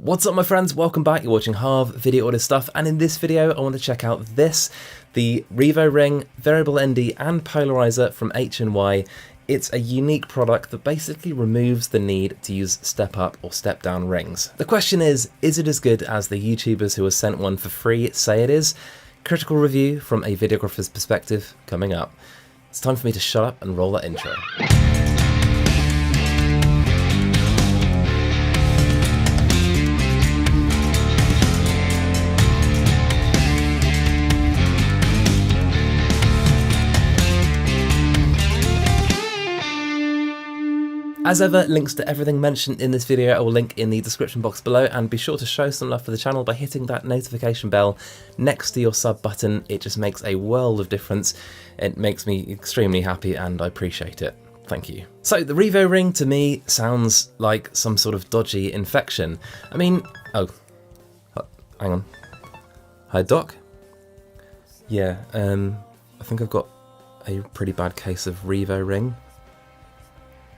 What's up my friends, welcome back, you're watching Harv Video Audio Stuff, and in this video I want to check out this, the Revoring Variable ND and Polarizer from HNY. It's a unique product that basically removes the need to use step up or step down rings. The question is it as good as the YouTubers who were sent one for free say it is? Critical review from a videographer's perspective coming up. It's time for me to shut up and roll that intro. As ever, links to everything mentioned in this video I will link in the description box below, and be sure to show some love for the channel by hitting that notification bell next to your sub button. It just makes a world of difference. It makes me extremely happy and I appreciate it. Thank you. So the Revoring to me sounds like some sort of dodgy infection. I mean, hang on. Hi Doc? Yeah, I think I've got a pretty bad case of Revoring.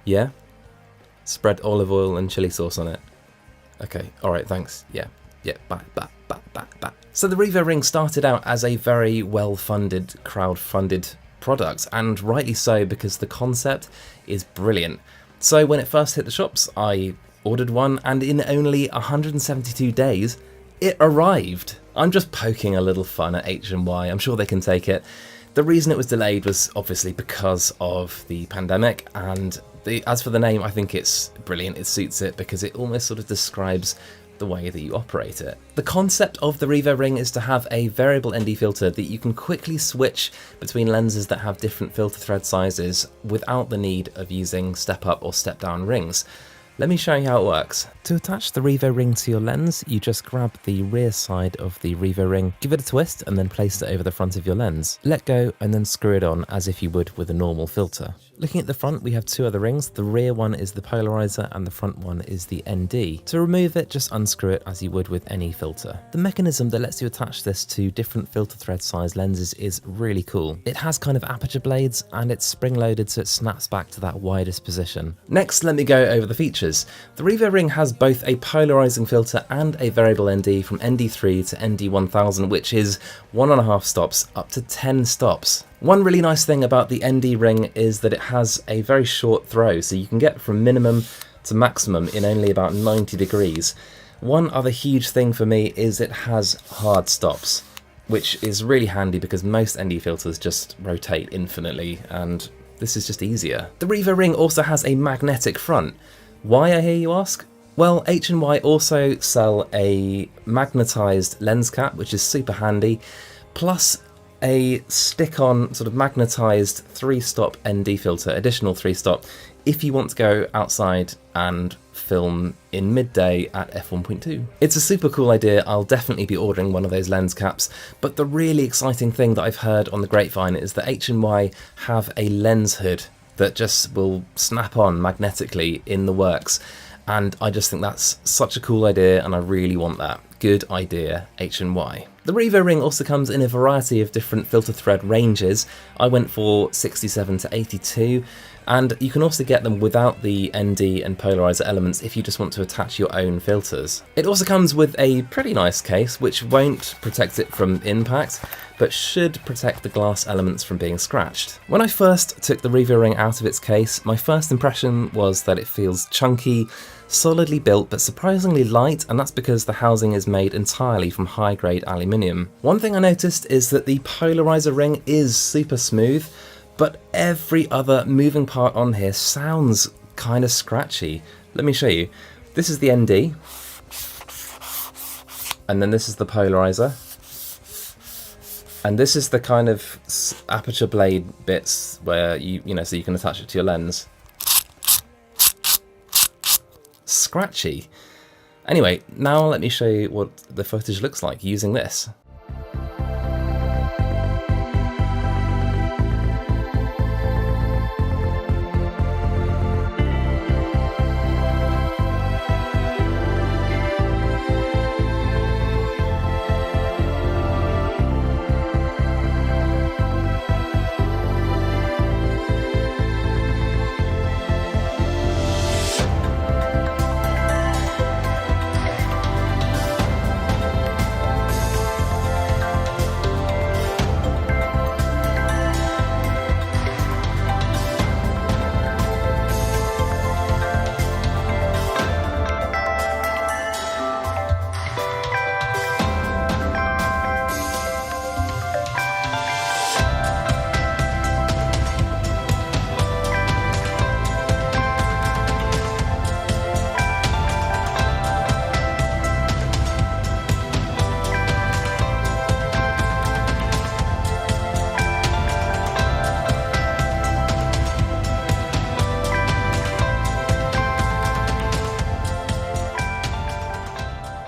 Yeah? Spread olive oil and chili sauce on it. Okay, alright, thanks. Yeah, bye. So the Revoring started out as a very well-funded, crowd-funded product, and rightly so because the concept is brilliant. So when it first hit the shops, I ordered one, and in only 172 days, it arrived. I'm just poking a little fun at HNY, I'm sure they can take it. The reason it was delayed was obviously because of the pandemic, and as for the name, I think it's brilliant. It suits it because it almost sort of describes the way that you operate it. The concept of the Revoring is to have a variable ND filter that you can quickly switch between lenses that have different filter thread sizes without the need of using step up or step down rings. Let me show you how it works. To attach the Revoring to your lens, you just grab the rear side of the Revoring, give it a twist, and then place it over the front of your lens. Let go and then screw it on as if you would with a normal filter. Looking at the front, we have two other rings. The rear one is the polarizer and the front one is the ND. To remove it, just unscrew it as you would with any filter. The mechanism that lets you attach this to different filter thread size lenses is really cool. It has kind of aperture blades and it's spring loaded so it snaps back to that widest position. Next, let me go over the features. The Revoring has both a polarizing filter and a variable ND from ND3 to ND1000, which is 1.5 stops up to 10 stops. One really nice thing about the ND ring is that it has a very short throw, so you can get from minimum to maximum in only about 90 degrees. One other huge thing for me is it has hard stops, which is really handy because most ND filters just rotate infinitely, and this is just easier. The Revoring also has a magnetic front. Why, I hear you ask? Well, HNY also sell a magnetized lens cap, which is super handy, plus a stick-on sort of magnetized 3-stop ND filter, additional 3-stop, if you want to go outside and film in midday at f1.2. It's a super cool idea. I'll definitely be ordering one of those lens caps, but the really exciting thing that I've heard on the grapevine is that HNY have a lens hood that just will snap on magnetically in the works, and I just think that's such a cool idea and I really want that. Good idea, HNY. The Revoring also comes in a variety of different filter thread ranges. I went for 67 to 82, and you can also get them without the ND and polarizer elements if you just want to attach your own filters. It also comes with a pretty nice case which won't protect it from impact, but should protect the glass elements from being scratched. When I first took the Revoring out of its case, my first impression was that it feels chunky, solidly built but surprisingly light, and that's because the housing is made entirely from high-grade aluminium. One thing I noticed is that the polarizer ring is super smooth, but every other moving part on here sounds kind of scratchy. Let me show you. This is the ND, and then this is the polarizer, and this is the kind of aperture blade bits where you know, so you can attach it to your lens. Scratchy. Anyway, now let me show you what the footage looks like using this.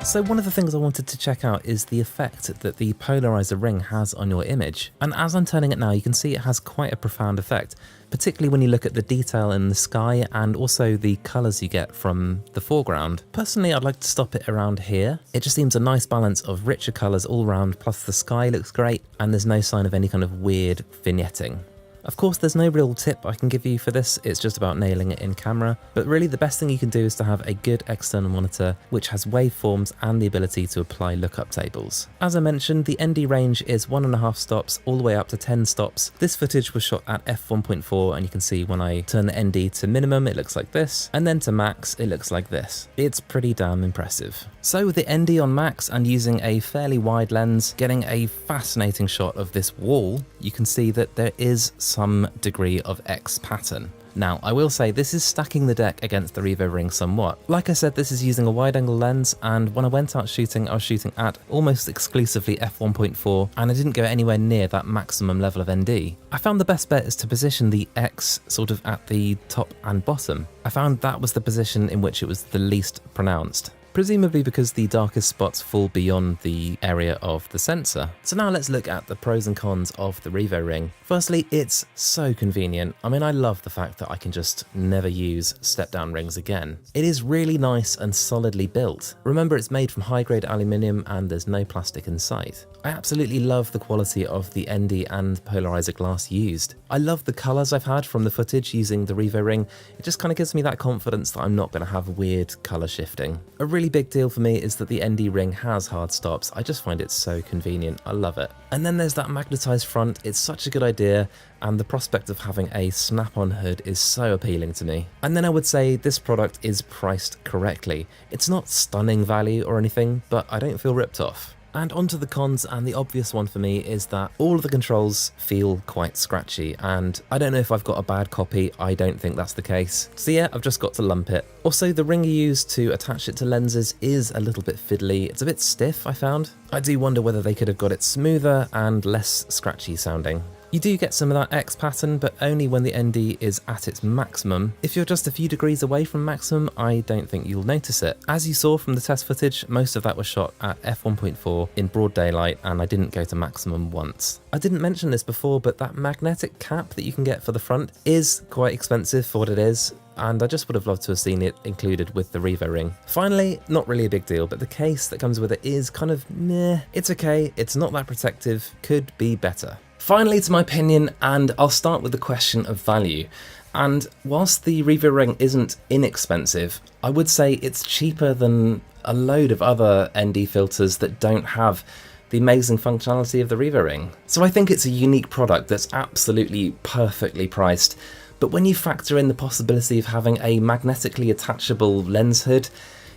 So one of the things I wanted to check out is the effect that the polarizer ring has on your image. And as I'm turning it now, you can see it has quite a profound effect, particularly when you look at the detail in the sky and also the colours you get from the foreground. Personally, I'd like to stop it around here. It just seems a nice balance of richer colours all around, plus the sky looks great and there's no sign of any kind of weird vignetting. Of course, there's no real tip I can give you for this, it's just about nailing it in camera, but really the best thing you can do is to have a good external monitor which has waveforms and the ability to apply lookup tables. As I mentioned, the ND range is 1.5 stops all the way up to 10 stops. This footage was shot at f1.4 and you can see when I turn the ND to minimum it looks like this, and then to max it looks like this. It's pretty damn impressive. So with the ND on max and using a fairly wide lens, getting a fascinating shot of this wall, you can see that there is some degree of X pattern. Now, I will say this is stacking the deck against the Revoring somewhat. Like I said, this is using a wide-angle lens, and when I went out shooting, I was shooting at almost exclusively f1.4, and I didn't go anywhere near that maximum level of ND. I found the best bet is to position the X sort of at the top and bottom. I found that was the position in which it was the least pronounced, presumably because the darkest spots fall beyond the area of the sensor. So now let's look at the pros and cons of the Revoring. Firstly, it's so convenient. I mean, I love the fact that I can just never use step-down rings again. It is really nice and solidly built. Remember, it's made from high-grade aluminium and there's no plastic in sight. I absolutely love the quality of the ND and polarizer glass used. I love the colours I've had from the footage using the Revoring. It just kind of gives me that confidence that I'm not going to have weird colour shifting. A really big deal for me is that the ND ring has hard stops. I just find it so convenient. I love it. And then there's that magnetised front. It's such a good idea, and the prospect of having a snap-on hood is so appealing to me. And then I would say this product is priced correctly. It's not stunning value or anything, but I don't feel ripped off. And onto the cons, and the obvious one for me is that all of the controls feel quite scratchy, and I don't know if I've got a bad copy, I don't think that's the case. So yeah, I've just got to lump it. Also, the ring you use to attach it to lenses is a little bit fiddly. It's a bit stiff, I found. I do wonder whether they could have got it smoother and less scratchy sounding. You do get some of that X pattern, but only when the ND is at its maximum. If you're just a few degrees away from maximum, I don't think you'll notice it. As you saw from the test footage, most of that was shot at f1.4 in broad daylight, and I didn't go to maximum once. I didn't mention this before, but that magnetic cap that you can get for the front is quite expensive for what it is, and I just would have loved to have seen it included with the Revoring. Finally, not really a big deal, but the case that comes with it is kind of meh. It's okay, it's not that protective, could be better. Finally, to my opinion, and I'll start with the question of value. And whilst the Revoring isn't inexpensive, I would say it's cheaper than a load of other ND filters that don't have the amazing functionality of the Revoring. So I think it's a unique product that's absolutely perfectly priced. But when you factor in the possibility of having a magnetically attachable lens hood,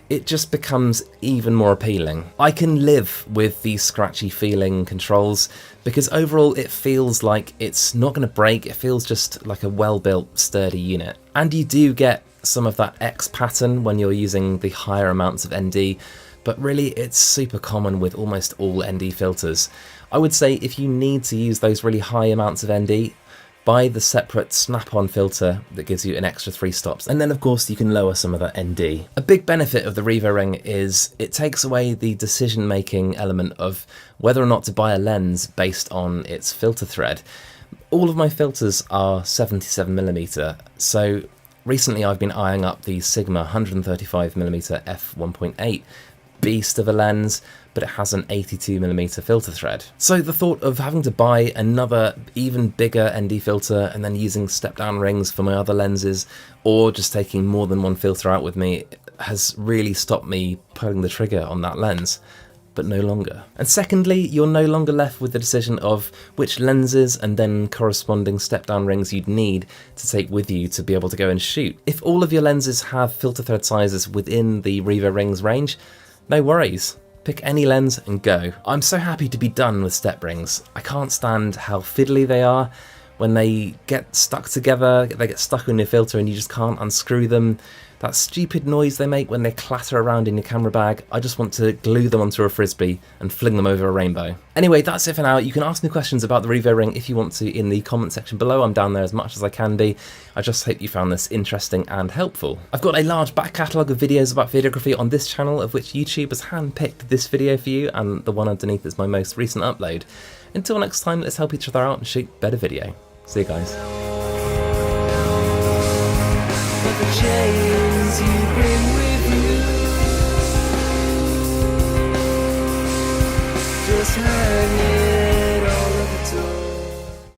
it just becomes even more appealing. I can live with these scratchy feeling controls because overall it feels like it's not going to break, it feels just like a well-built, sturdy unit. And you do get some of that X pattern when you're using the higher amounts of ND, but really it's super common with almost all ND filters. I would say if you need to use those really high amounts of ND, buy the separate snap-on filter that gives you an extra 3 stops, and then of course you can lower some of that ND. A big benefit of the Revoring is it takes away the decision-making element of whether or not to buy a lens based on its filter thread. All of my filters are 77mm, so recently I've been eyeing up the Sigma 135mm f1.8 beast of a lens, but it has an 82mm filter thread. So the thought of having to buy another even bigger ND filter and then using step-down rings for my other lenses, or just taking more than one filter out with me, has really stopped me pulling the trigger on that lens, but no longer. And secondly, you're no longer left with the decision of which lenses and then corresponding step-down rings you'd need to take with you to be able to go and shoot. If all of your lenses have filter thread sizes within the Revoring's range, no worries. Pick any lens and go. I'm so happy to be done with step rings. I can't stand how fiddly they are. When they get stuck together, they get stuck on your filter and you just can't unscrew them. That stupid noise they make when they clatter around in your camera bag, I just want to glue them onto a frisbee and fling them over a rainbow. Anyway, that's it for now. You can ask me questions about the Revoring if you want to in the comment section below. I'm down there as much as I can be. I just hope you found this interesting and helpful. I've got a large back catalogue of videos about videography on this channel, of which YouTube has handpicked this video for you, and the one underneath is my most recent upload. Until next time, let's help each other out and shoot better video. See you guys. But the chains you bring with you just hanging